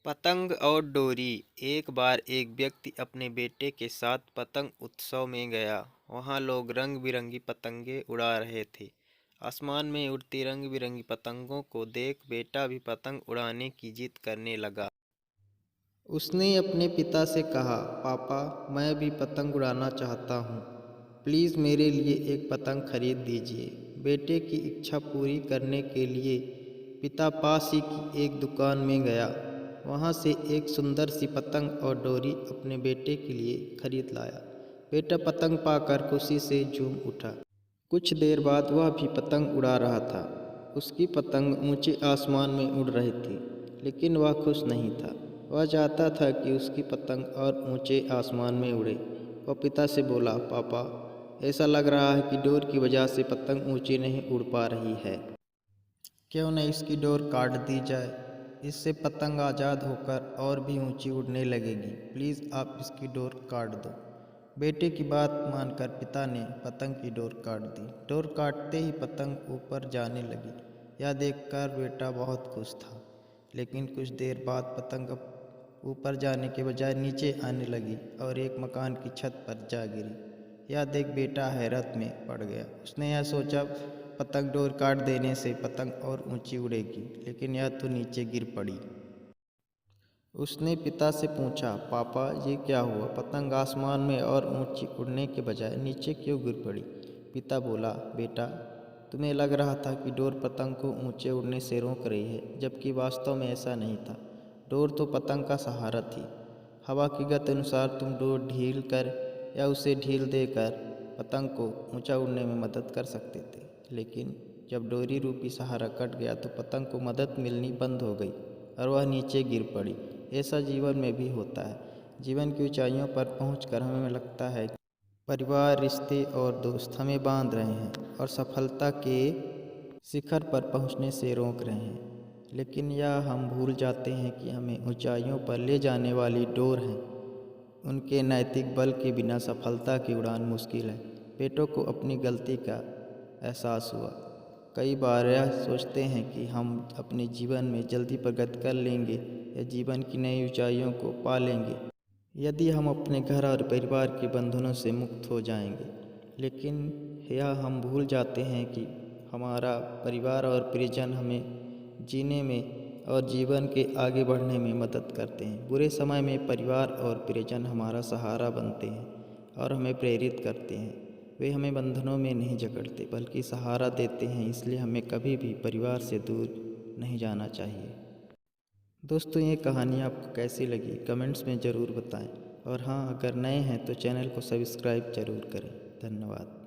पतंग और डोरी। एक बार एक व्यक्ति अपने बेटे के साथ पतंग उत्सव में गया। वहाँ लोग रंग बिरंगी पतंगे उड़ा रहे थे। आसमान में उड़ती रंग बिरंगी पतंगों को देख बेटा भी पतंग उड़ाने की जिद करने लगा। उसने अपने पिता से कहा, पापा, मैं भी पतंग उड़ाना चाहता हूँ। प्लीज़ मेरे लिए एक पतंग खरीद दीजिए। बेटे की इच्छा पूरी करने के लिए पिता पास ही की एक दुकान में गया। वहाँ से एक सुंदर सी पतंग और डोरी अपने बेटे के लिए खरीद लाया। बेटा पतंग पाकर खुशी से झूम उठा। कुछ देर बाद वह भी पतंग उड़ा रहा था। उसकी पतंग ऊंचे आसमान में उड़ रही थी, लेकिन वह खुश नहीं था। वह चाहता था कि उसकी पतंग और ऊंचे आसमान में उड़े। वह पिता से बोला, पापा, ऐसा लग रहा है कि डोर की वजह से पतंग ऊंची नहीं उड़ पा रही है। क्यों न इसकी डोर काट दी जाए। इससे पतंग आज़ाद होकर और भी ऊंची उड़ने लगेगी। प्लीज़ आप इसकी डोर काट दो। बेटे की बात मानकर पिता ने पतंग की डोर काट दी। डोर काटते ही पतंग ऊपर जाने लगी। यह देखकर बेटा बहुत खुश था, लेकिन कुछ देर बाद पतंग ऊपर जाने के बजाय नीचे आने लगी और एक मकान की छत पर जा गिरी। यह देख बेटा हैरत में पड़ गया। उसने यह सोचा, पतंग डोर काट देने से पतंग और ऊंची उड़ेगी, लेकिन यह तो नीचे गिर पड़ी। उसने पिता से पूछा, पापा, ये क्या हुआ? पतंग आसमान में और ऊंची उड़ने के बजाय नीचे क्यों गिर पड़ी? पिता बोला, बेटा, तुम्हें लग रहा था कि डोर पतंग को ऊंचे उड़ने से रोक रही है, जबकि वास्तव में ऐसा नहीं था। डोर तो पतंग का सहारा थी। हवा की गति अनुसार तुम डोर ढील कर या उसे ढील देकर पतंग को ऊंचा उड़ने में मदद कर सकते थे, लेकिन जब डोरी रूपी सहारा कट गया तो पतंग को मदद मिलनी बंद हो गई और वह नीचे गिर पड़ी। ऐसा जीवन में भी होता है। जीवन की ऊंचाइयों पर पहुंचकर हमें लगता है कि परिवार, रिश्ते और दोस्त हमें बांध रहे हैं और सफलता के शिखर पर पहुंचने से रोक रहे हैं, लेकिन यह हम भूल जाते हैं कि हमें ऊंचाइयों पर ले जाने वाली डोर हैं। उनके नैतिक बल के बिना सफलता की उड़ान मुश्किल है। बेटों को अपनी गलती का एहसास हुआ। कई बार यह सोचते हैं कि हम अपने जीवन में जल्दी प्रगति कर लेंगे या जीवन की नई ऊंचाइयों को पा लेंगे यदि हम अपने घर और परिवार के बंधनों से मुक्त हो जाएंगे। लेकिन यह हम भूल जाते हैं कि हमारा परिवार और परिजन हमें जीने में और जीवन के आगे बढ़ने में मदद करते हैं। बुरे समय में परिवार और परिजन हमारा सहारा बनते हैं और हमें प्रेरित करते हैं। वे हमें बंधनों में नहीं जकड़ते, बल्कि सहारा देते हैं। इसलिए हमें कभी भी परिवार से दूर नहीं जाना चाहिए। दोस्तों, ये कहानी आपको कैसी लगी कमेंट्स में ज़रूर बताएं। और हाँ, अगर नए हैं तो चैनल को सब्सक्राइब ज़रूर करें। धन्यवाद।